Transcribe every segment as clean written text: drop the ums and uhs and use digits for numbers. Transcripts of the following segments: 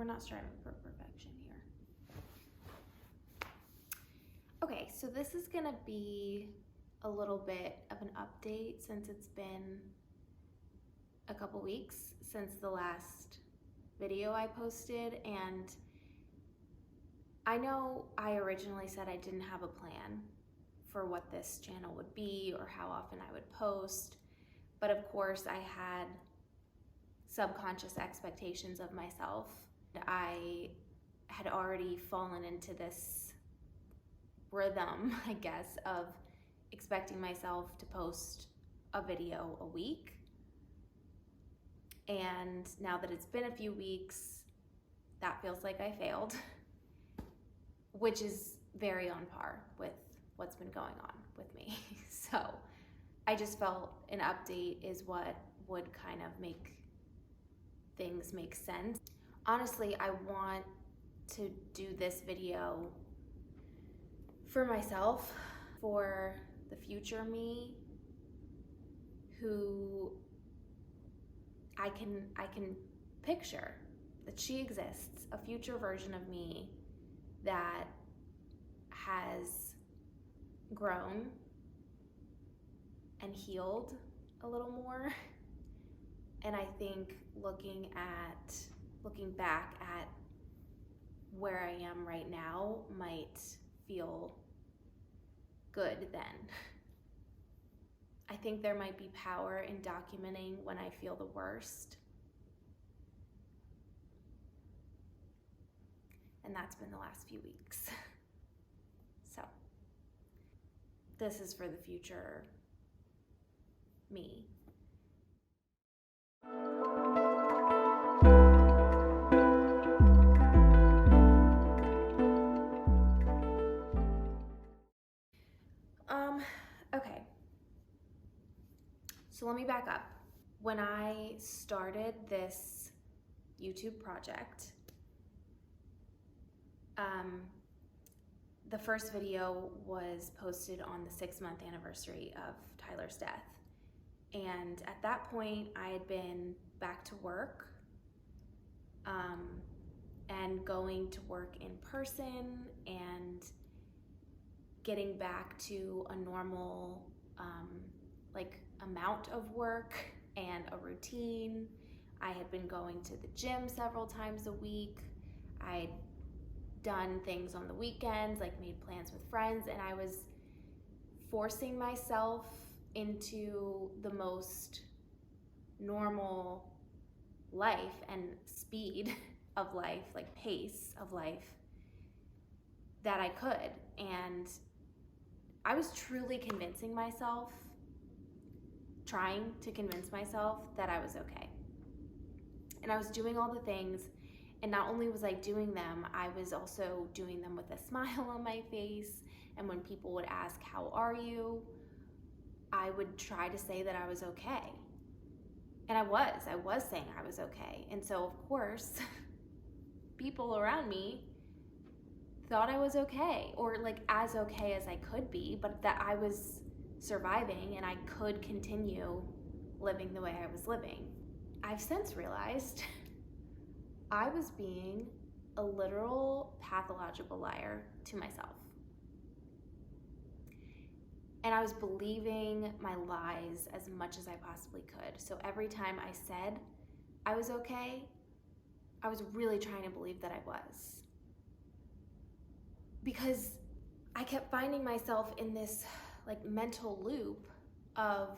not striving for perfection here. Okay, so this is gonna be a little bit of an update since it's been a couple weeks since the last video I posted, and I know I originally said I didn't have a plan for what this channel would be or how often I would post, but of course I had subconscious expectations of myself. I had already fallen into this rhythm, I guess, of expecting myself to post a video a week. And now that it's been a few weeks, that feels like I failed, which is very on par with what's been going on with me. So I just felt an update is what would kind of make things make sense. Honestly, I want to do this video for myself, for the future me, who I can picture that she exists, a future version of me that has grown and healed a little more. And I think looking back at where I am right now might feel good then. I think there might be power in documenting when I feel the worst. And that's been the last few weeks. So this is for the future me. Okay. So let me back up. When I started this YouTube project, the first video was posted on the 6-month anniversary of Tyler's death. And at that point, I had been back to work and going to work in person and getting back to a normal amount of work and a routine. I had been going to the gym several times a week. I'd done things on the weekends, like made plans with friends, and I was forcing myself into the most normal life and speed of life, like pace of life that I could. And I was truly trying to convince myself that I was okay. And I was doing all the things, and not only was I doing them, I was also doing them with a smile on my face. And when people would ask, "How are you?" I would try to say that I was okay. And I was saying I was okay. And so of course, people around me thought I was okay, or like as okay as I could be, but that I was surviving and I could continue living the way I was living. I've since realized I was being a literal pathological liar to myself. And I was believing my lies as much as I possibly could. So every time I said I was okay, I was really trying to believe that I was. Because I kept finding myself in this mental loop of,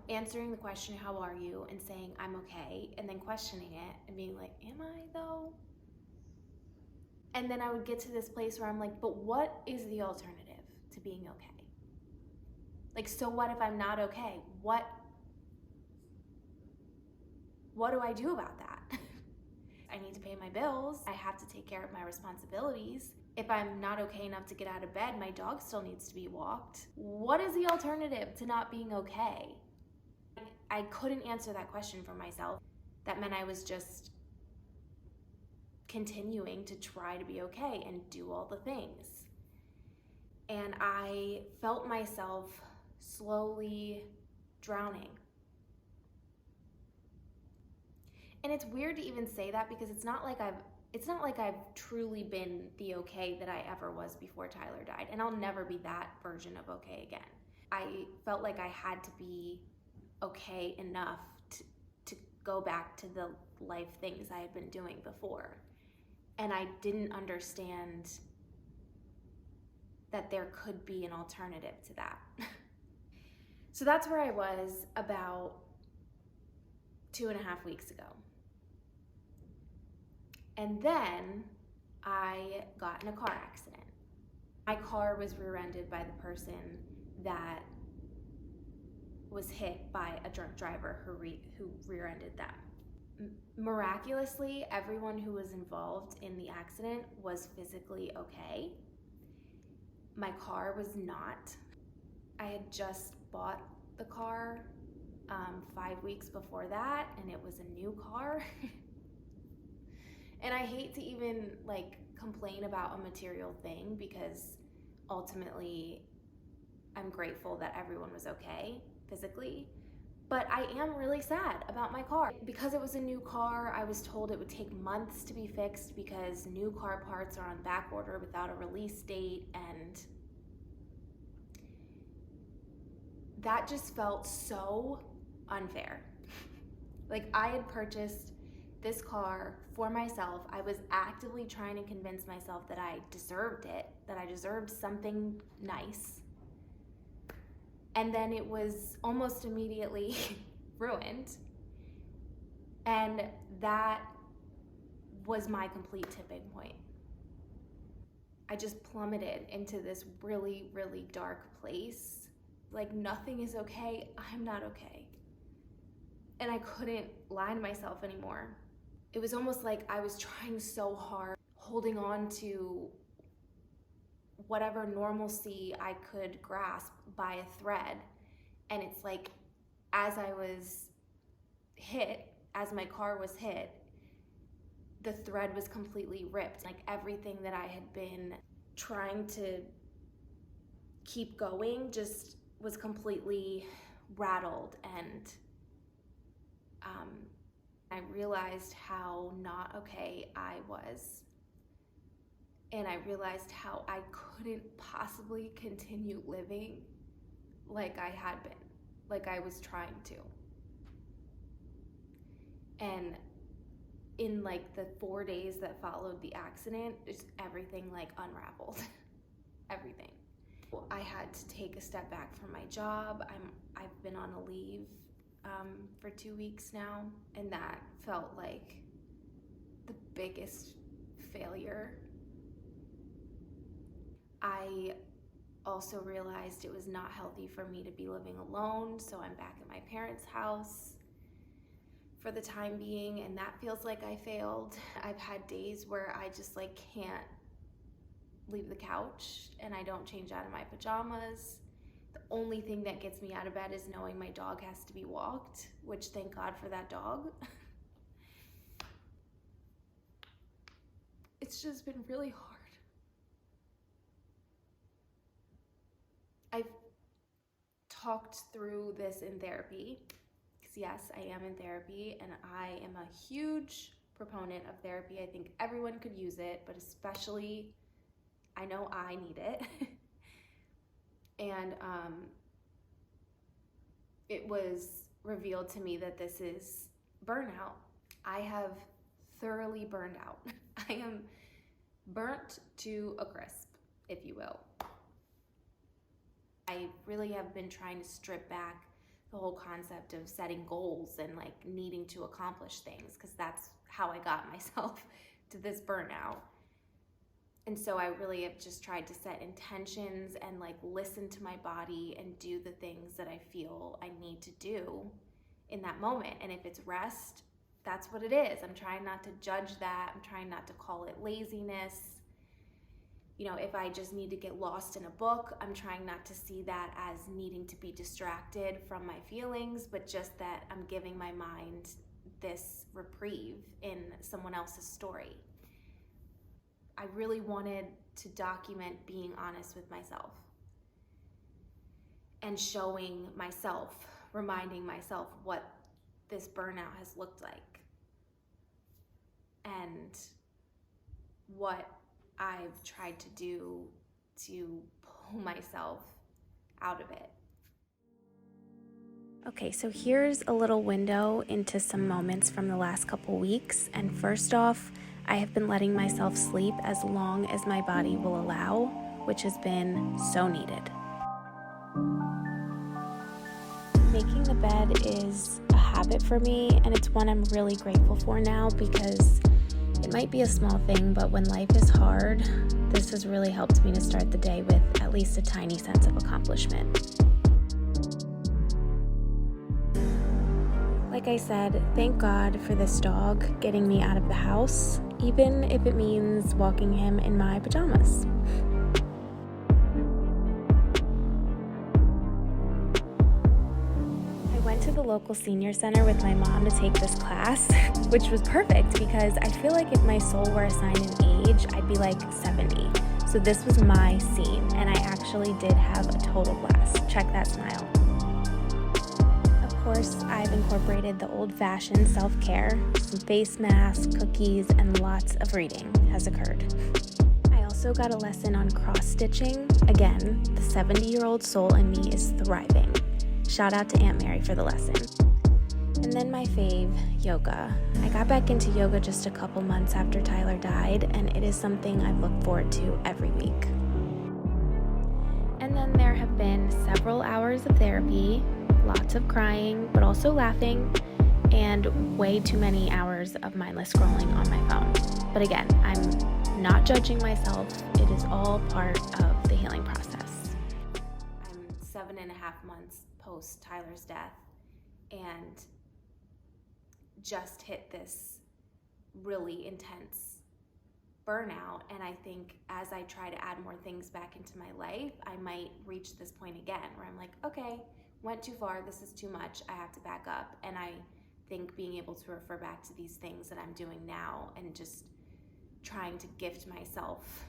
answering the question, "How are you?" and saying I'm okay, and then questioning it and being like, am I though? And then I would get to this place where I'm like, but what is the alternative to being okay? So what if I'm not okay? What do I do about that? I need to pay my bills. I have to take care of my responsibilities. If I'm not okay enough to get out of bed, my dog still needs to be walked. What is the alternative to not being okay? I couldn't answer that question for myself. That meant I was just continuing to try to be okay and do all the things. And I felt myself slowly drowning. And it's weird to even say that because it's not like I've truly been the okay that I ever was before Tyler died. And I'll never be that version of okay again. I felt like I had to be okay enough to go back to the life things I had been doing before. And I didn't understand that there could be an alternative to that. So that's where I was about 2.5 weeks ago. And then I got in a car accident. My car was rear-ended by the person that was hit by a drunk driver who rear-ended them. Miraculously, everyone who was involved in the accident was physically okay. My car was not. I had just bought the car 5 weeks before that, and it was a new car. And I hate to even complain about a material thing because ultimately I'm grateful that everyone was okay physically. But I am really sad about my car. Because it was a new car, I was told it would take months to be fixed because new car parts are on back order without a release date, and that just felt so unfair. I had purchased this car for myself. I was actively trying to convince myself that I deserved it, that I deserved something nice. And then it was almost immediately ruined. And that was my complete tipping point. I just plummeted into this really, really dark place. Nothing is okay, I'm not okay. And I couldn't lie to myself anymore. It was almost like I was trying so hard, holding on to whatever normalcy I could grasp by a thread. And it's as I was hit, as my car was hit, the thread was completely ripped. Everything that I had been trying to keep going just was completely rattled, and I realized how not okay I was. And I realized how I couldn't possibly continue living like I had been, like I was trying to. And in the 4 days that followed the accident, just everything unraveled. Everything. I had to take a step back from my job. I've been on a leave for 2 weeks now, and that felt like the biggest failure. I also realized it was not healthy for me to be living alone, so I'm back at my parents' house for the time being, and that feels like I failed. I've had days where I just can't leave the couch and I don't change out of my pajamas. The only thing that gets me out of bed is knowing my dog has to be walked, which thank God for that dog. It's just been really hard. I've talked through this in therapy, because yes, I am in therapy, and I am a huge proponent of therapy. I think everyone could use it, but especially I know I need it. And it was revealed to me that this is burnout. I have thoroughly burned out. I am burnt to a crisp, if you will. I really have been trying to strip back the whole concept of setting goals and needing to accomplish things, because that's how I got myself to this burnout. And so I really have just tried to set intentions and listen to my body and do the things that I feel I need to do in that moment. And if it's rest, that's what it is. I'm trying not to judge that. I'm trying not to call it laziness. If I just need to get lost in a book, I'm trying not to see that as needing to be distracted from my feelings, but just that I'm giving my mind this reprieve in someone else's story. I really wanted to document being honest with myself and showing myself, reminding myself what this burnout has looked like. what I've tried to do to pull myself out of it. Okay, so here's a little window into some moments from the last couple weeks. And first off, I have been letting myself sleep as long as my body will allow, which has been so needed. Making the bed is a habit for me, and it's one I'm really grateful for now because it might be a small thing, but when life is hard, this has really helped me to start the day with at least a tiny sense of accomplishment. Like I said, thank God for this dog getting me out of the house, even if it means walking him in my pajamas. I went to the local senior center with my mom to take this class, which was perfect because I feel like if my soul were assigned an age, I'd be like 70. So this was my scene, and I actually did have a total blast. Check that smile. Of course, I've incorporated the old-fashioned self-care. Some face masks, cookies, and lots of reading has occurred. I also got a lesson on cross-stitching. Again, the 70-year-old soul in me is thriving. Shout out to Aunt Mary for the lesson. And then my fave, yoga. I got back into yoga just a couple months after Tyler died, and it is something I've looked forward to every week. And then there have been several hours of therapy, lots of crying, but also laughing, and way too many hours of mindless scrolling on my phone. But again, I'm not judging myself. It is all part of the healing process. I'm 7.5 months post Tyler's death and just hit this really intense burnout, and I think as I try to add more things back into my life, I might reach this point again where I'm like, okay, went too far, this is too much, I have to back up. And I think being able to refer back to these things that I'm doing now and just trying to gift myself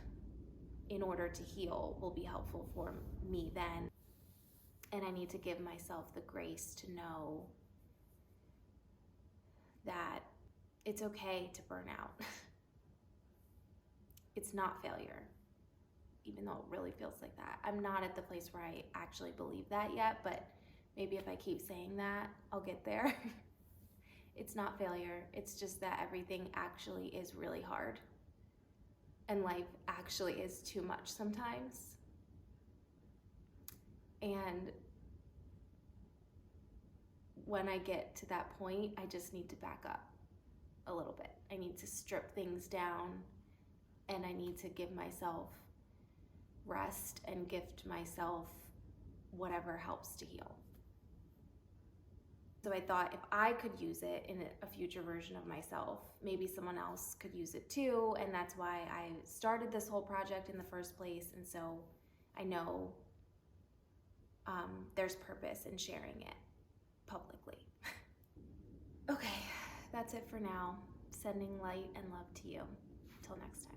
in order to heal will be helpful for me then. And I need to give myself the grace to know that it's okay to burn out. It's not failure, even though it really feels like that. I'm not at the place where I actually believe that yet, but maybe if I keep saying that, I'll get there. It's not failure. It's just that everything actually is really hard. And life actually is too much sometimes. And when I get to that point, I just need to back up a little bit. I need to strip things down, and I need to give myself rest and gift myself whatever helps to heal. So I thought if I could use it in a future version of myself, maybe someone else could use it too, and that's why I started this whole project in the first place. And so I know there's purpose in sharing it publicly. Okay, that's it for now. Sending light and love to you. Till next time.